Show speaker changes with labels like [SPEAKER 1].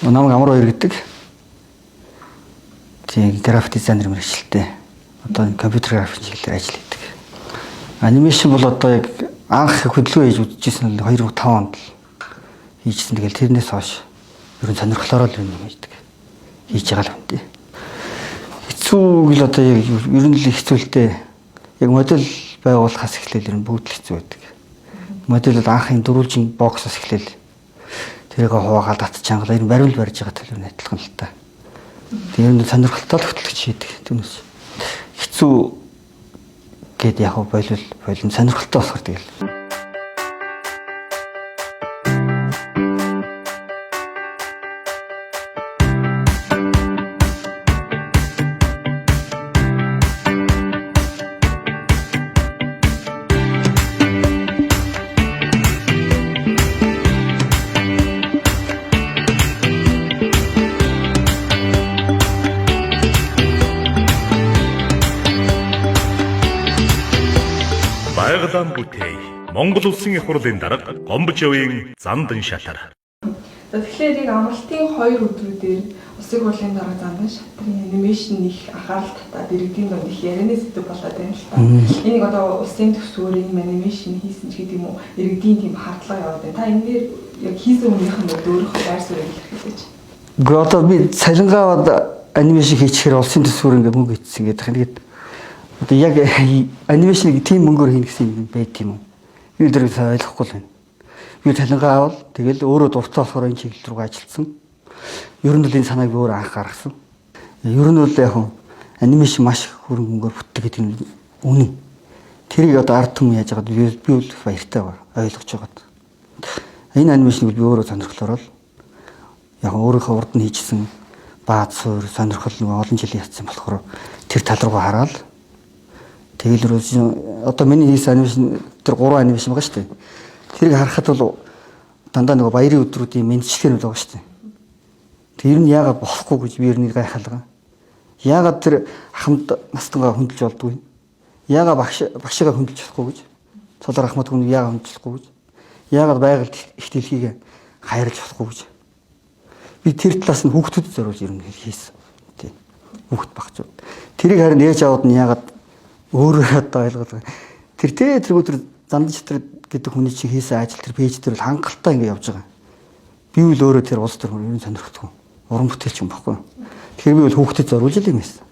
[SPEAKER 1] Намайг Амар Баяр гэдэг. Тийм график дизайнер мэргэжилтэй. Одоо компьютер график чиглэлээр ажил хийдэг. Анимашн бол одоо яг анх хөдөлгөөн хийж үзчихсэн нь 2005 онд хийжсэн. Тэгэл тэрнээс хойш ер нь сонирхлоороо л юм хийдэг. Хийж байгаа л юм тий. Хэцүү гэл одоо яг ер нь л хэцүүлтэй. Яг модель байгуулахаас эхлээл ер нь бүгд л хэцүү байдаг. Модель бол анхын дөрвөлжин боксоос эхлээл тэрийг хуваагаад татчаангалаа ер нь баримл барьж байгаа төлөв адилхан л та. Тэр нь сонирхолтой л хөтлөгч хийдэг. Түүнээс хэцүү гэд яг болон сонирхолтой болохоор тэгэл.
[SPEAKER 2] Байгалаан бүтээй. Монгол улсын их хурлын дарга Гомбожовын Зандан шатар.
[SPEAKER 3] Тэгэхээр яг амралтын 2 өдрүүдээр улсын их хурлын дарга Зандан шатрын анимашн их анхаарал татаад иргэдийн дунд их ярианы сэдв болоод байна л та. Энийг одоо улсын төсвөр ийм анимашн хийсэн ч гэдэг юм уу иргэдийн тийм хардлага яваад байна. Та энэ дээр яг хийсэн өмнөх нь өөрийнхөө байр суурийг илэрхийлж.
[SPEAKER 1] Гэхдээ одоо би цалингааваад анимашн хийчихээр улсын төсвөр ингээ мөнгө хийсэн гэдэг. Тэгээд одоо яг анимашныг тийм мөнгөөр хийнэ гэсэн юм байт юм уу? Би тэр ойлгохгүй л байна. Би цалингаа авал тэгэл өөрөө дуртай болохоор энэ чиглэл рүү ажилласан. Ер нь л энэ санааг би өөрөө анх гаргасан. Ер нь бол яг анимашн маш хөрөнгө мөнгөөр бүтдэг гэдэг нь үнэн. Тэрийг одоо ард түмэн яаж байгаад би бол баяртай ойлгож байгаа. Энэ анимашныг би өөрөө сонирхлоор л яг өөрийнхөө урд нь хийжсэн бааз суурь сонирхол нэг олон жилийн ятсан болохоор тэр тал руу хараад тэгэл одоо миний хийсэн анимашн тэр 3 анимашн байгаа шүү дээ. Тэрийг харахад бол дандаа нэг баярын өдрүүдийн мэдчилгээр байгаа шүү дээ. Тэр нь яагаад болохгүй гэж би ернийг гайхалгаа. Яагаад тэр ахмад настангаа хөндлөж болдгүй? Яагаад багшигаа хөндлөж болохгүй гэж? Цолор ахмад хүн яагаад хөндлөхгүй гэж? Яагаад байгальд их дэлхийг хайрлаж болохгүй гэж? Би тэр талаас нь хүүхдүүдэд зориулж ернийг хийсэн. Тий. Хүүхд багчууд. Тэрийг харин ээж аваад нь яагаад өөрөө одоо ойлгоо. Тэр Зандан шатрын гэдэг хүний чинь хийсэн ажил тэр пэйж дээр л хангалттай ингэ явж байгаа. Би бол өөрөө тэр улс төр хөрөний сонирхдаг. Уран бүтээлч юм баггүй. Тэгэхээр би бол хүүхдэд зориулж л юм байсан.